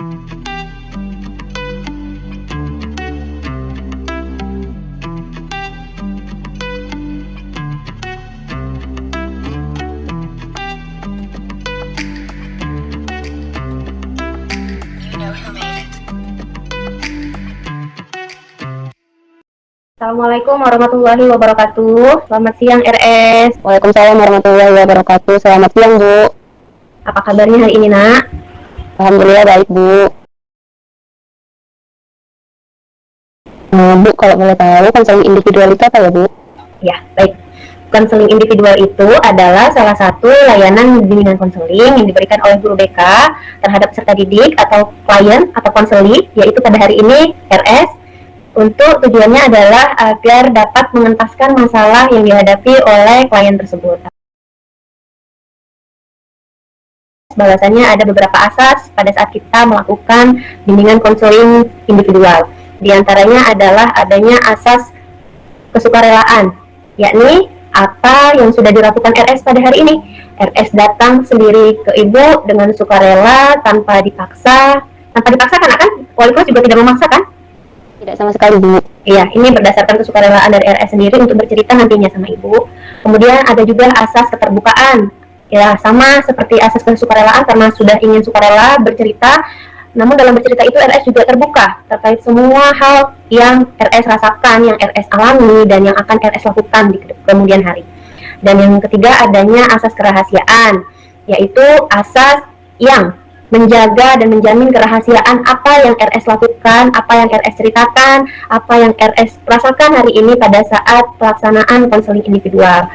Assalamualaikum warahmatullahi wabarakatuh. Selamat siang RS. Waalaikumsalam warahmatullahi wabarakatuh. Selamat siang, Bu. Apa kabarnya hari ini, Nak? Alhamdulillah baik, Bu. Bu, kalau boleh tahu, konseling individual itu apa ya, Bu? Ya, baik. Konseling individual itu adalah salah satu layanan bimbingan konseling yang diberikan oleh guru BK terhadap peserta didik atau klien atau konseli, yaitu pada hari ini RS. Untuk tujuannya adalah agar dapat mengentaskan masalah yang dihadapi oleh klien tersebut. Bahwasanya ada beberapa asas pada saat kita melakukan bimbingan konseling individual. Di antaranya adalah adanya asas kesukarelaan, yakni apa yang sudah dilakukan RS pada hari ini. RS datang sendiri ke ibu dengan sukarela, tanpa dipaksa. Tanpa dipaksa kan wali kelas juga tidak memaksa kan? Tidak sama sekali, Bu. Iya, ini berdasarkan kesukarelaan dari RS sendiri untuk bercerita nantinya sama ibu. Kemudian ada juga asas keterbukaan. Ya, sama seperti asas kesukarelaan karena sudah ingin sukarela bercerita. Namun dalam bercerita itu RS juga terbuka terkait semua hal yang RS rasakan, yang RS alami, dan yang akan RS lakukan di kemudian hari. Dan yang ketiga adanya asas kerahasiaan, yaitu asas yang menjaga dan menjamin kerahasiaan apa yang RS lakukan, apa yang RS ceritakan, apa yang RS rasakan hari ini pada saat pelaksanaan konseling individual.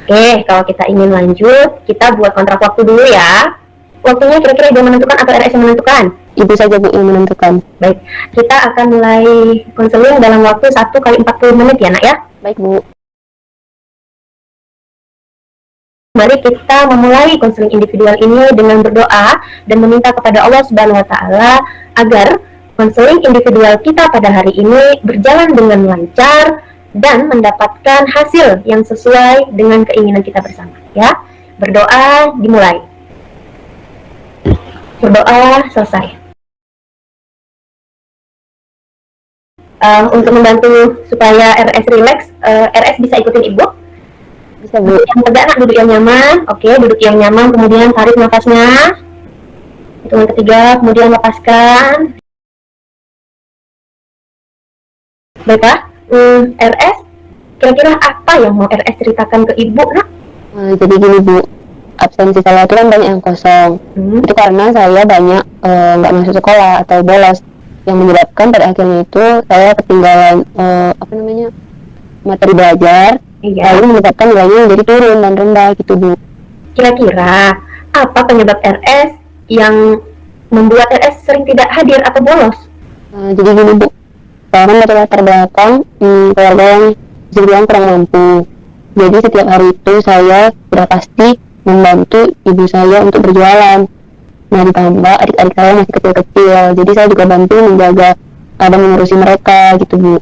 Oke, kalau kita ingin lanjut, kita buat kontrak waktu dulu ya. Waktunya kira-kira ibu menentukan atau RS yang menentukan? Ibu saja, Bu, yang menentukan. Baik, kita akan mulai konseling dalam waktu 1 kali 40 menit ya, Nak ya? Baik, Bu. Mari kita memulai konseling individual ini dengan berdoa dan meminta kepada Allah Subhanahu wa Ta'ala agar konseling individual kita pada hari ini berjalan dengan lancar dan mendapatkan hasil yang sesuai dengan keinginan kita bersama. Ya, berdoa dimulai. Berdoa selesai. Untuk membantu supaya RS relax, RS bisa ikutin ibu. Bisa, Bu. Duduk yang tegak, Nak, duduk yang nyaman. Oke, duduk yang nyaman, kemudian tarik nafasnya. Hitungan ketiga, kemudian lepaskan. Baiklah, RS, kira-kira apa yang mau RS ceritakan ke ibu, Nak? Jadi gini, Bu. Absensi saya itu kan banyak yang kosong. Itu karena saya banyak nggak masuk sekolah atau bolos. Yang menyebabkan pada akhirnya itu saya ketinggalan materi belajar. Iya. Lalu menyebabkan nilainya menjadi turun dan rendah gitu, Bu. Kira-kira apa penyebab RS yang membuat RS sering tidak hadir atau bolos? Jadi gini, Bu, saya kan dari latar belakang keluarga yang bisa dibilang kurang mampu. Jadi setiap hari itu saya sudah pasti membantu ibu saya untuk berjualan. Nah, ditambah adik-adik saya masih kecil-kecil, jadi saya juga bantu menjaga dan mengurusi mereka gitu, Bu.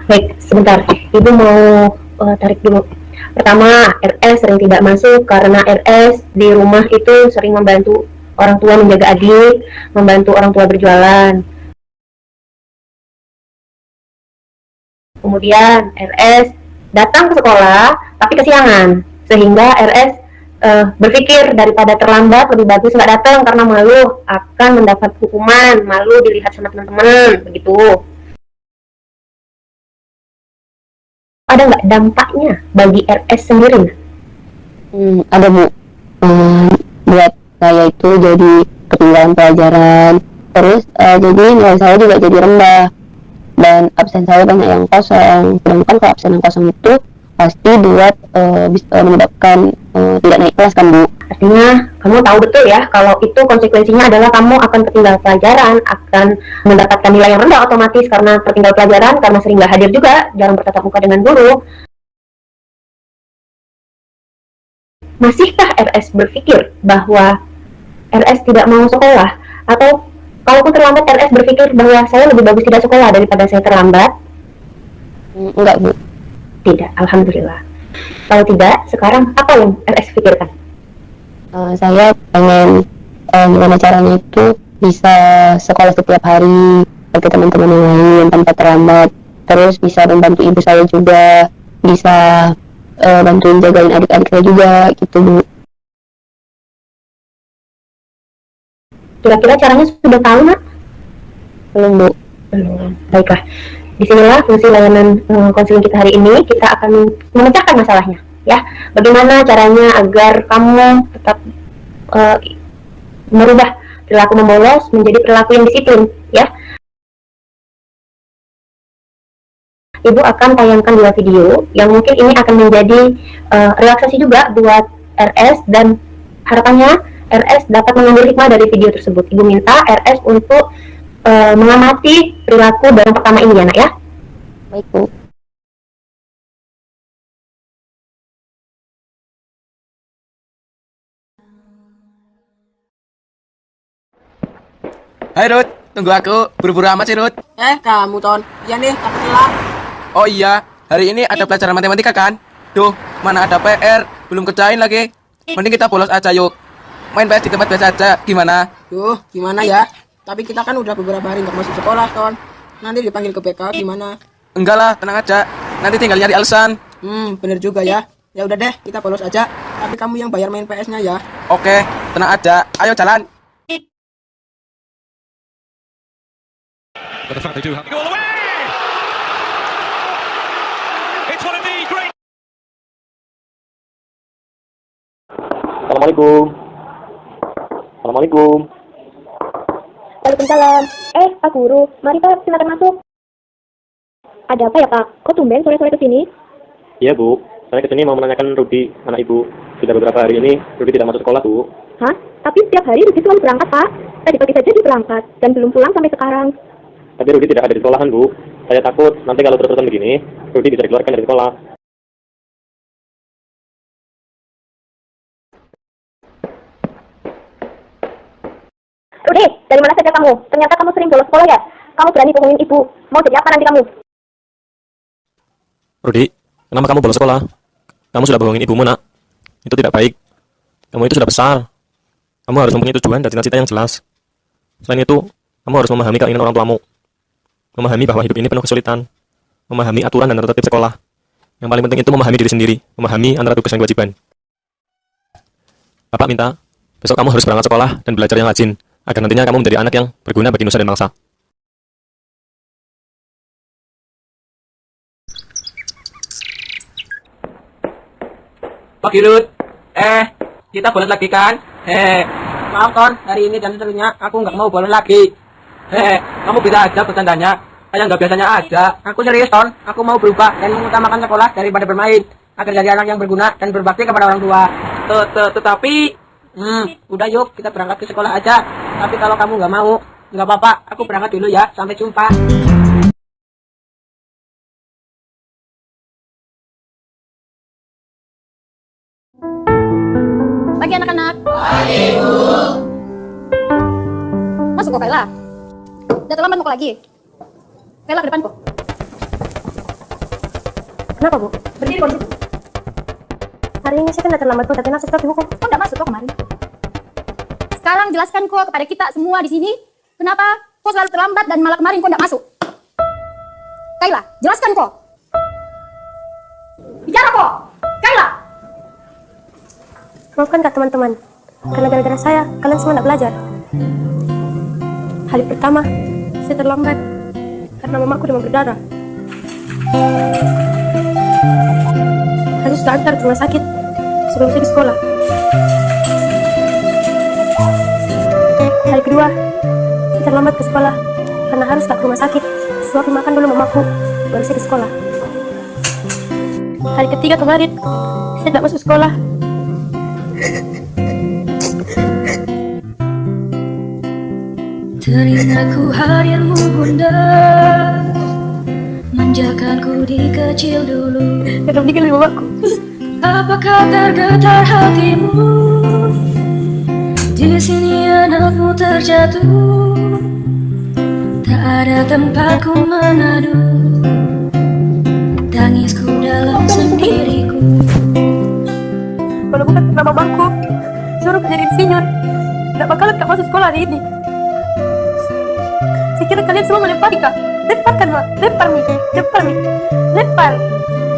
Baik, sebentar. Ibu mau tarik dulu. Pertama, RS sering tidak masuk karena RS di rumah itu sering membantu orang tua menjaga adik, membantu orang tua berjualan. Kemudian RS datang ke sekolah tapi kesiangan, sehingga RS berpikir daripada terlambat lebih bagus nggak datang karena malu akan mendapat hukuman, malu dilihat sama teman-teman, begitu. Ada nggak dampaknya bagi RS sendiri? Ada, Bu. Buat saya itu jadi ketinggalan pelajaran, terus jadi nilai saya juga jadi rendah dan absen saya banyak yang kosong. Sedangkan kalau absen yang kosong itu pasti buat bisa menyebabkan tidak naik kelas kan, Bu. Artinya kamu tahu betul ya kalau itu konsekuensinya adalah kamu akan ketinggalan pelajaran, akan mendapatkan nilai yang rendah otomatis karena tertinggal pelajaran, karena sering nggak hadir juga, jarang bertatap muka dengan guru. Masihkah RS berpikir bahwa RS tidak mau sekolah? Atau kalaupun terlambat RS berpikir bahwa saya lebih bagus tidak sekolah daripada saya terlambat? Enggak, Bu. Tidak, alhamdulillah. Kalau tidak, sekarang apa yang RS pikirkan? Saya pengen gimana caranya itu bisa sekolah setiap hari seperti teman-teman yang lain tanpa terlambat, terus bisa membantu ibu saya juga, bisa bantuin jagain adik-adik saya juga gitu Bu. Kira-kira caranya sudah tahu, Nak? Belum Bu. Belum. Baiklah. Disinilah fungsi layanan konseling kita hari ini. Kita akan memecahkan masalahnya, ya. Bagaimana caranya agar kamu tetap merubah perilaku membolos menjadi perilaku yang disiplin, ya. Ibu akan tayangkan 2 video yang mungkin ini akan menjadi relaksasi juga buat RS, dan harapannya RS dapat mengambil hikmah dari video tersebut. Ibu minta RS untuk mengamati perilaku dalam pertama ini, ya Nak, ya. Baik Bu. Hai Ruth, tunggu aku. Buru-buru amat sih Ruth. Kamu Ton. Iya nih, aku telat. Oh iya, hari ini ada pelajaran matematika kan? Duh, mana ada PR, belum kerjain lagi. Mending kita bolos aja yuk. Main PS di tempat biasa aja, gimana? Gimana ya? Tapi kita kan udah beberapa hari nggak masuk sekolah, Ton. Nanti dipanggil ke PK gimana? Enggak lah, tenang aja. Nanti tinggal nyari alasan. Bener juga ya. Ya udah deh, kita bolos aja. Tapi kamu yang bayar main PS-nya ya. Oke, tenang aja. Ayo jalan. But the fact they do have to go all the way! It's one of the great... Assalamualaikum. Assalamualaikum. Waalaikumsalam. Pak Guru, mari Pak, silakan masuk. Ada apa ya Pak? Kok tumben sore-sore kesini? Iya Bu, saya kesini mau menanyakan Rudi, anak Ibu. Sudah beberapa hari ini Rudi tidak masuk sekolah Bu. Hah? Tapi setiap hari Rudi selalu berangkat Pak. Tadi pagi saja dia berangkat dan belum pulang sampai sekarang. Tapi Rudi tidak ada di sekolahan Bu. Saya takut nanti kalau terus-terusan begini, Rudi bisa dikeluarkan dari sekolah. Rudi, dari mana saja kamu? Ternyata kamu sering bolos sekolah ya? Kamu berani bohongin ibu. Mau jadi apa nanti kamu? Rudi, kenapa kamu bolos sekolah? Kamu sudah bohongin ibumu, Nak. Itu tidak baik. Kamu itu sudah besar. Kamu harus mempunyai tujuan dan cita-cita yang jelas. Selain itu, kamu harus memahami keinginan orang tuamu. Memahami bahwa hidup ini penuh kesulitan. Memahami aturan dan tertib sekolah. Yang paling penting itu memahami diri sendiri. Memahami antara tugas dan kewajiban. Bapak minta, besok kamu harus berangkat sekolah dan belajar yang rajin, agar nantinya kamu menjadi anak yang berguna bagi nusa dan bangsa. Pagi Ruth. Kita bolos lagi kan? Maaf Ton, hari ini dan seterusnya aku nggak mau bolos lagi. Kamu bisa aja bercandanya, kayak nggak biasanya aja. Aku serius Ton, aku mau berubah dan mengutamakan sekolah daripada bermain, agar jadi anak yang berguna dan berbakti kepada orang tua. Tetapi, udah yuk kita berangkat ke sekolah aja. Tapi kalau kamu nggak mau, nggak apa-apa, aku berangkat dulu ya. Sampai jumpa. Pagi anak-anak. Pagi, Bu. Masuk kok, Kayla. Udah terlambat mau lagi. Kayla ke depan kok. Kenapa Bu? Berdiri kok di situ. Hari ini saya kan terlambat kok, tapi nasib tapi hukum. Kok nggak masuk kok kemarin? Sekarang jelaskan kok kepada kita semua di sini, kenapa kok selalu terlambat dan malah kemarin kok nggak masuk? Kayla, jelaskan kok. Bicara kok. Kayla. Maafkan Kak teman-teman, karena gara-gara saya, kalian semua tidak belajar. Hari pertama, saya terlambat karena mamaku demam berdarah. Harus diantar ke rumah sakit sebelum saya ke sekolah. Hari kedua, saya terlambat ke sekolah karena harus ke rumah sakit. Suapin makan dulu mamaku, baru saya ke sekolah. Hari ketiga kemarin, saya tidak masuk sekolah. Teringatku hadirmu bunda, manjakanku di kecil dulu. Belum dikali mamaku. Apakah tergetar hatimu? Di sini anakmu terjatuh, tak ada tempatku menadu, tangisku dalam sendiriku. kalau bukan karena mamaku suruh jadi insinyur, tidak bakalan kak masuk sekolah hari ini. Saya kira kalian semua melempari kak. Lemparkan mak, lempar nih, lempar nih, lempar.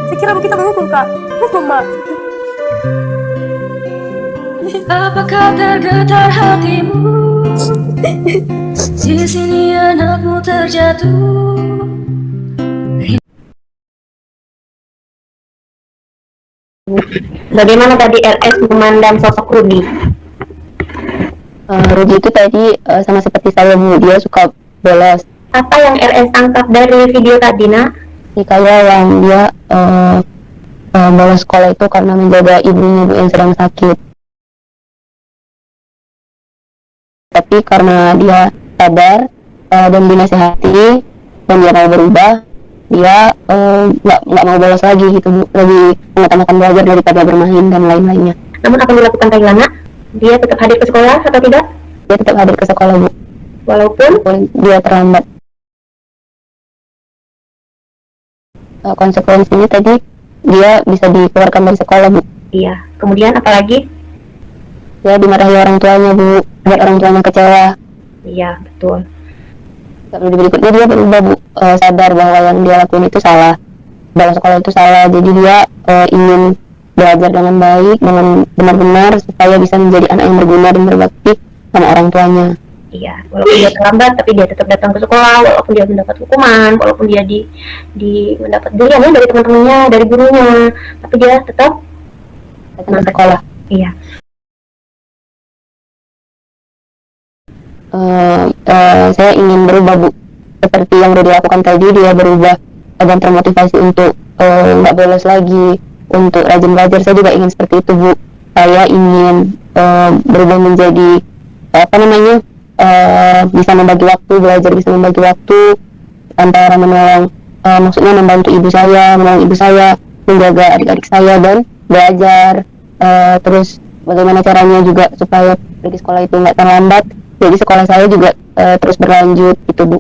Saya kira kita menghukum kak, hukum mak. Apakah tergetar hatimu? Di sini anakmu terjatuh. Bagaimana tadi RS memandang sosok Rudy? Rudy itu tadi sama seperti saya Bu, dia suka bolos. Apa yang RS tangkap dari video tadi, Nak? Kayak yang dia bolos sekolah itu karena menjaga ibunya Bu yang sedang sakit. Tapi karena dia sadar dan dinasihati dan dia mau berubah, dia nggak mau bolos lagi gitu Bu, lebih mengutamakan belajar daripada bermain dan lain-lainnya. Namun apa yang dilakukan Kailana? Dia tetap hadir ke sekolah atau tidak? Dia tetap hadir ke sekolah Bu, Walaupun dia terlambat. Konsekuensinya tadi dia bisa dikeluarkan dari sekolah Bu. iya. Kemudian apalagi? Dia dimarahi orang tuanya Bu, buat orang tuanya kecewa. Iya, betul. Lalu berikutnya dia berubah Bu, sadar bahwa yang dia lakuin itu salah, dalam sekolah itu salah. Jadi dia ingin belajar dengan baik, dengan benar-benar supaya bisa menjadi anak yang berguna dan berbakti sama orang tuanya. Iya, walaupun dia terlambat, tapi dia tetap datang ke sekolah, walaupun dia mendapat hukuman, walaupun dia mendapat durian ya dari teman-temannya, dari gurunya, tapi dia tetap Datang ke sekolah. Iya. Saya ingin berubah Bu, seperti yang udah dilakukan tadi. Dia berubah dan termotivasi untuk nggak bolos lagi, untuk rajin belajar. Saya juga ingin seperti itu Bu. Saya ingin berubah menjadi bisa membagi waktu, belajar bisa membagi waktu antara menolong, maksudnya membantu ibu saya, menolong ibu saya, menjaga adik-adik saya dan belajar. Terus bagaimana caranya juga supaya pergi sekolah itu nggak terlambat. Jadi sekolah saya juga terus berlanjut gitu Bu.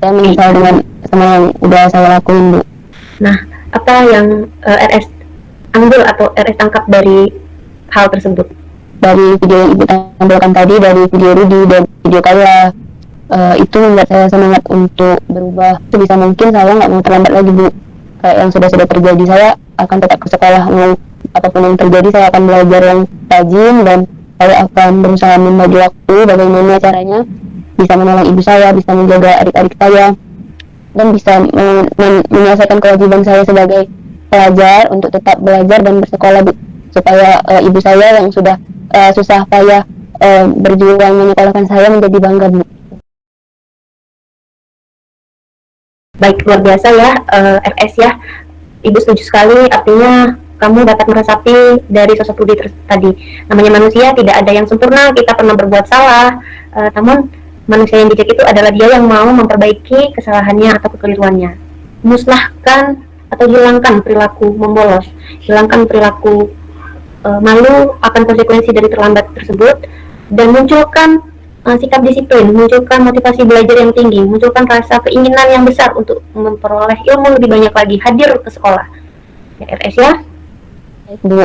Saya menyesal dengan semua yang udah saya lakuin Bu. Nah, apa yang RS ambil atau RS tangkap dari hal tersebut? Dari video yang Ibu tampilkan tadi, dari video Rudy dan video Kayla, itu membuat saya semangat untuk berubah. Sebisa mungkin saya nggak mau terlambat lagi Bu. Kayak yang sudah terjadi, saya akan tetap ke sekolah. Mau apapun yang terjadi, saya akan belajar yang rajin dan saya akan berusaha membagi waktu bagaimana caranya bisa menolong ibu saya, bisa menjaga adik-adik saya, dan bisa menyelesaikan kewajiban saya sebagai pelajar untuk tetap belajar dan bersekolah Bu, supaya ibu saya yang sudah susah payah berjuang menyekolahkan saya menjadi bangga Bu. Baik, luar biasa ya RS ya. Ibu setuju sekali, artinya kamu dapat meresapi dari sosok Rudy tadi. Namanya manusia, tidak ada yang sempurna, kita pernah berbuat salah, namun manusia yang bijak itu adalah dia yang mau memperbaiki kesalahannya atau kekeliruannya. Musnahkan atau hilangkan perilaku membolos, hilangkan perilaku malu akan konsekuensi dari terlambat tersebut, dan munculkan sikap disiplin, munculkan motivasi belajar yang tinggi, munculkan rasa keinginan yang besar untuk memperoleh ilmu lebih banyak lagi, hadir ke sekolah. Ya, RS ya. Bu.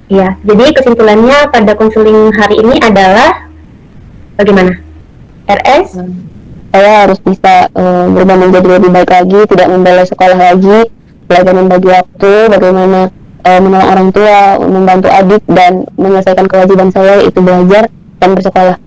Ya, jadi kesimpulannya pada konseling hari ini adalah bagaimana? RS? Saya harus bisa berubah menjadi lebih baik lagi, tidak membolos sekolah lagi, belajar membagi waktu, bagaimana menolong orang tua, membantu adik, dan menyelesaikan kewajiban saya, yaitu belajar dan bersekolah.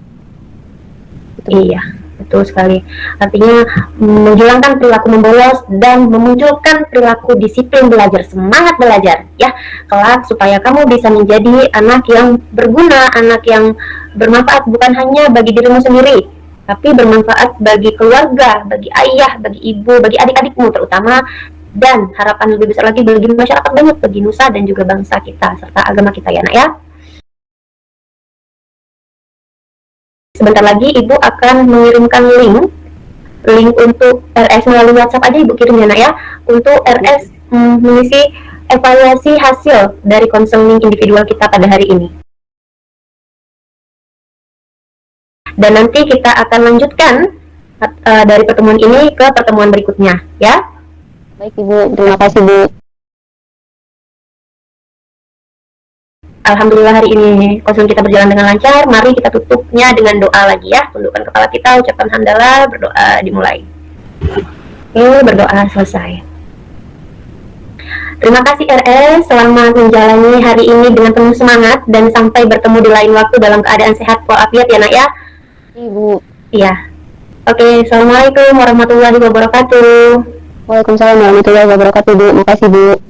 Iya, betul sekali. Artinya menghilangkan perilaku membolos dan memunculkan perilaku disiplin belajar, semangat belajar ya, kelak supaya kamu bisa menjadi anak yang berguna, anak yang bermanfaat bukan hanya bagi dirimu sendiri, tapi bermanfaat bagi keluarga, bagi ayah, bagi ibu, bagi adik-adikmu terutama, dan harapan lebih besar lagi bagi masyarakat banyak, bagi nusa dan juga bangsa kita serta agama kita ya Nak ya. Sebentar lagi Ibu akan mengirimkan link untuk RS melalui WhatsApp aja Ibu kirim ya Nak ya, untuk RS mengisi evaluasi hasil dari konseling individual kita pada hari ini. Dan nanti kita akan lanjutkan dari pertemuan ini ke pertemuan berikutnya ya. Baik Ibu, terima kasih Bu. Alhamdulillah hari ini konseling kita berjalan dengan lancar. Mari kita tutupnya dengan doa lagi ya. Tundukkan kepala kita, ucapkan hamdalah, berdoa dimulai. Oke, berdoa selesai. Terima kasih RS, selamat menjalani hari ini dengan penuh semangat dan sampai bertemu di lain waktu dalam keadaan sehat walafiat ya nak ya. Ibu. Iya. Oke, assalamualaikum warahmatullahi wabarakatuh. Waalaikumsalam warahmatullahi wabarakatuh, Bu. Makasih, Bu.